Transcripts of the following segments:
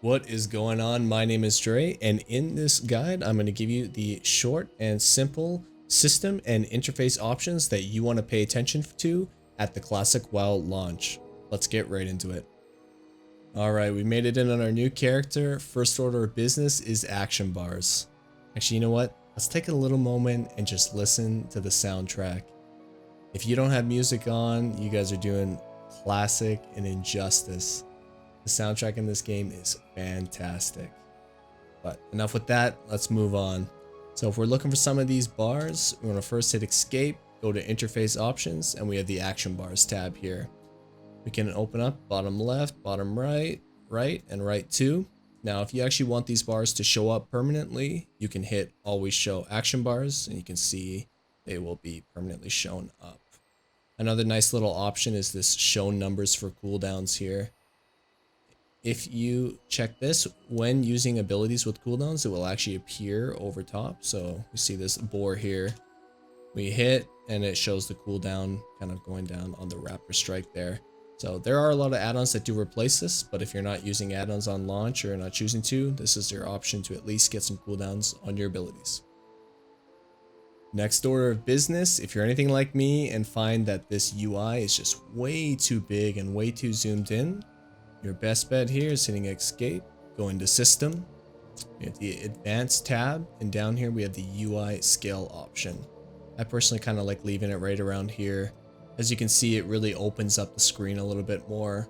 What is going on? My name is Dre, and in this guide, I'm going to give you the short and simple system and interface options that you want to pay attention to at the Classic WoW launch. Let's get right into it. Alright, we made it in on our new character. First order of business is action bars. Actually, you know what? Let's take a little moment and just listen to the soundtrack. If you don't have music on, you guys are doing classic and injustice. The soundtrack in this game is fantastic. But enough with that, let's move on. So if we're looking for some of these bars, we want to first hit escape, go to interface options, and we have the action bars tab here. We can open up bottom left, bottom right, right, and right 2. Now if you actually want these bars to show up permanently, you can hit always show action bars, and you can see they will be permanently shown up. Another nice little option is this show numbers for cooldowns here. If you check this, when using abilities with cooldowns, it will actually appear over top. So we see this boar here. We hit and it shows the cooldown kind of going down on the Raptor Strike there. So there are a lot of add-ons that do replace this, but if you're not using add-ons on launch or not choosing to, this is your option to at least get some cooldowns on your abilities. Next order of business, if you're anything like me and find that this UI is just way too big and way too zoomed in, your best bet here is hitting escape, go into system, we have the advanced tab, and down here we have the UI scale option. I personally kind of like leaving it right around here. As you can see, it really opens up the screen a little bit more.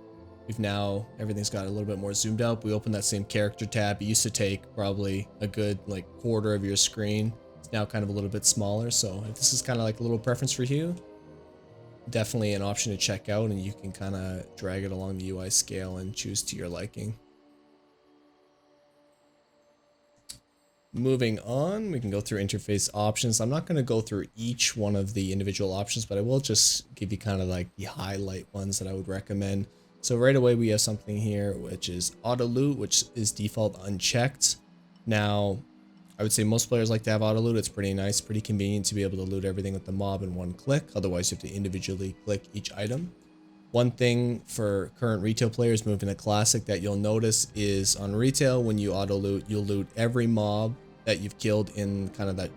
Everything's got a little bit more zoomed out. We open that same character tab. It used to take probably a good quarter of your screen. It's now kind of a little bit smaller. So if this is kind of like a little preference for you, definitely an option to check out, and you can kind of drag it along the UI scale and choose to your liking. Moving on, we can go through interface options. I'm not going to go through each one of the individual options, but I will just give you kind of like the highlight ones that I would recommend. So right away we have something here which is auto loot, which is default unchecked. Now I would say most players like to have auto loot. It's pretty nice, pretty convenient to be able to loot everything with the mob in one click. Otherwise, you have to individually click each item. One thing for current retail players moving to classic that you'll notice is on retail, when you auto loot, you'll loot every mob that you've killed in kind of that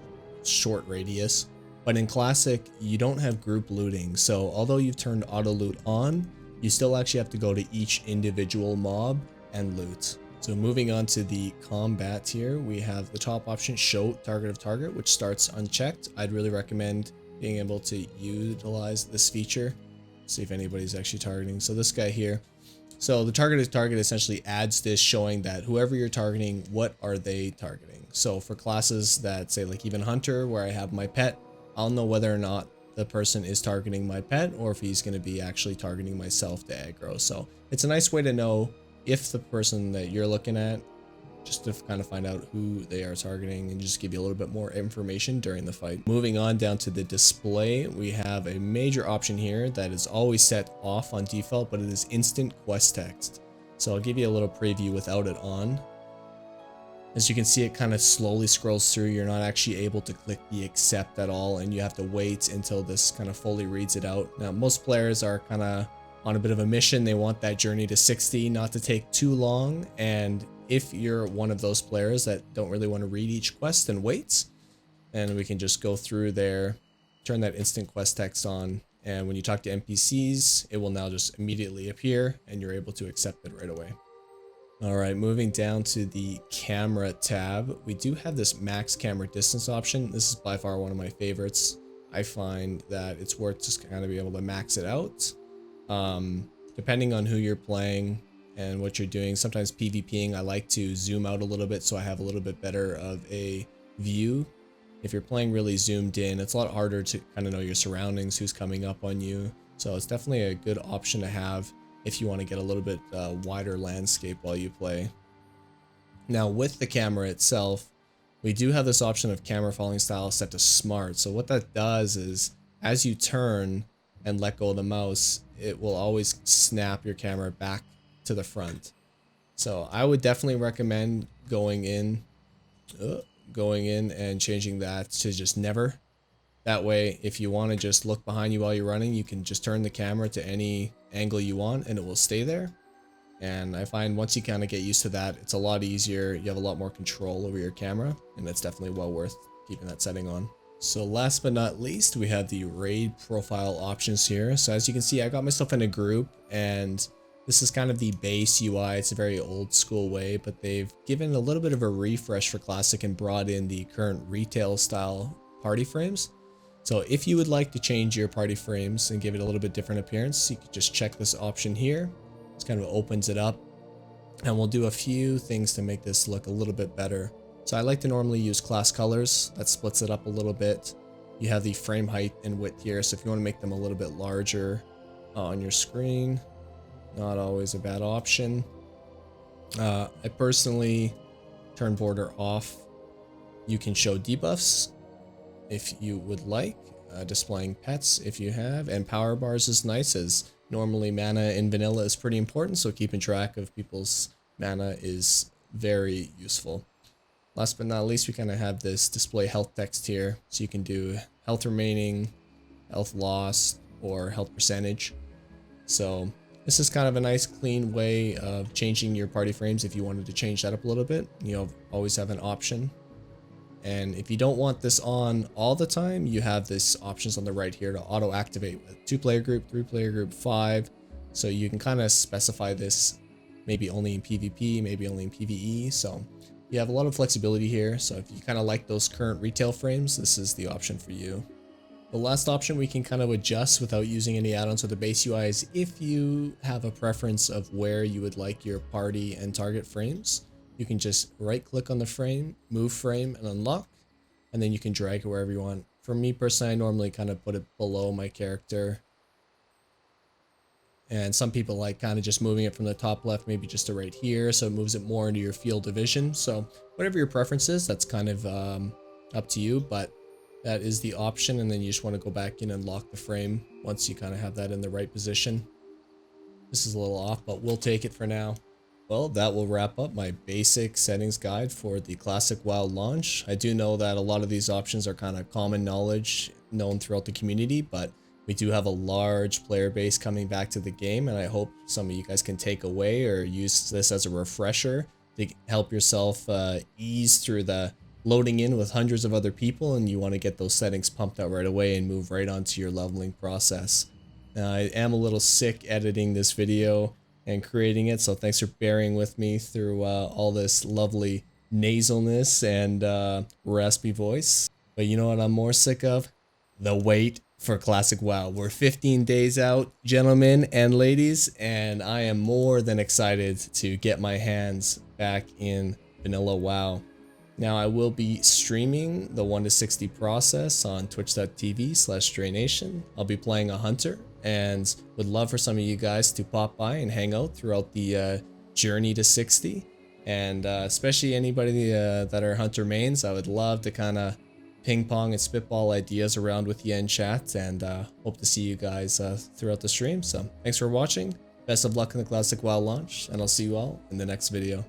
short radius. But in classic, you don't have group looting. So although you've turned auto loot on, you still actually have to go to each individual mob and loot. So moving on to the combat here, we have the top option, show target of target, which starts unchecked. I'd really recommend being able to utilize this feature. See if anybody's actually targeting. So this guy here. So the target of target essentially adds this, showing that whoever you're targeting, what are they targeting? So for classes that say like even Hunter, where I have my pet, I'll know whether or not the person is targeting my pet or if he's going to be actually targeting myself to aggro. So it's a nice way to know if the person that you're looking at, just to kind of find out who they are targeting and just give you a little bit more information during the fight. Moving on down to the display, we have a major option here that is always set off on default, but it is instant quest text. So I'll give you a little preview without it on. As you can see, it kind of slowly scrolls through. You're not actually able to click the accept at all, and you have to wait until this kind of fully reads it out. Now, most players are kind of on a bit of a mission. They want that journey to 60 not to take too long, and if you're one of those players that don't really want to read each quest and waits, and we can just go through there, turn that instant quest text on, and when you talk to NPCs, it will now just immediately appear and you're able to accept it right away. Alright, moving down to the camera tab, we do have this max camera distance option. This is by far one of my favorites. I find that it's worth just kind of being able to max it out. Depending on who you're playing and what you're doing, sometimes PvPing, I like to zoom out a little bit so I have a little bit better of a view. If you're playing really zoomed in, it's a lot harder to kind of know your surroundings, who's coming up on you. So it's definitely a good option to have if you want to get a little bit wider landscape while you play. Now with the camera itself, we do have this option of camera following style set to smart. So what that does is as you turn and let go of the mouse, it will always snap your camera back to the front. So I would definitely recommend going in and changing that to just never. That way, if you want to just look behind you while you're running, you can just turn the camera to any angle you want and it will stay there. And I find once you kind of get used to that, it's a lot easier. You have a lot more control over your camera, and it's definitely well worth keeping that setting on. So last but not least, we have the raid profile options here. So as you can see, I got myself in a group, and this is kind of the base UI. It's a very old school way, but they've given a little bit of a refresh for Classic and brought in the current retail style party frames. So if you would like to change your party frames and give it a little bit different appearance, you can just check this option here. It kind of opens it up, and we'll do a few things to make this look a little bit better. So I like to normally use class colors. That splits it up a little bit. You have the frame height and width here, so if you want to make them a little bit larger on your screen, not always a bad option. I personally turn border off. You can show debuffs if you would like, displaying pets if you have, and power bars is nice, as normally mana in vanilla is pretty important, so keeping track of people's mana is very useful. Last but not least, we kind of have this display health text here, so you can do health remaining, health lost, or health percentage. So this is kind of a nice clean way of changing your party frames if you wanted to change that up a little bit. You always have an option. And if you don't want this on all the time, you have this options on the right here to auto activate with 2-player group, 3-player group, 5. So you can kind of specify this maybe only in PvP, maybe only in PvE. So you have a lot of flexibility here. So if you kind of like those current retail frames, this is the option for you. The last option we can kind of adjust without using any add-ons or the base UI is if you have a preference of where you would like your party and target frames. You can just right click on the frame, move frame, and unlock, and then you can drag it wherever you want. For me personally, I normally kind of put it below my character. And some people like kind of just moving it from the top left, maybe just to right here, so it moves it more into your field of vision. So whatever your preference is, that's kind of up to you, but that is the option. And then you just want to go back in and lock the frame once you kind of have that in the right position. This is a little off, but we'll take it for now. Well, that will wrap up my basic settings guide for the Classic WoW launch. I do know that a lot of these options are kind of common knowledge known throughout the community, but we do have a large player base coming back to the game, and I hope some of you guys can take away or use this as a refresher to help yourself ease through the loading in with hundreds of other people, and you want to get those settings pumped out right away and move right onto your leveling process. Now, I am a little sick editing this video and creating it, so thanks for bearing with me through all this lovely nasalness and raspy voice. But you know what I'm more sick of? The wait for Classic WoW. We're 15 days out, gentlemen and ladies, and I am more than excited to get my hands back in vanilla WoW. Now, I will be streaming the 1 to 60 process on twitch.tv/Draynation. I'll be playing a hunter and would love for some of you guys to pop by and hang out throughout the journey to 60. And especially anybody that are hunter mains, I would love to kind of ping pong and spitball ideas around with you in chat, and hope to see you guys throughout the stream. So thanks for watching. Best of luck in the Classic WoW launch, and I'll see you all in the next video.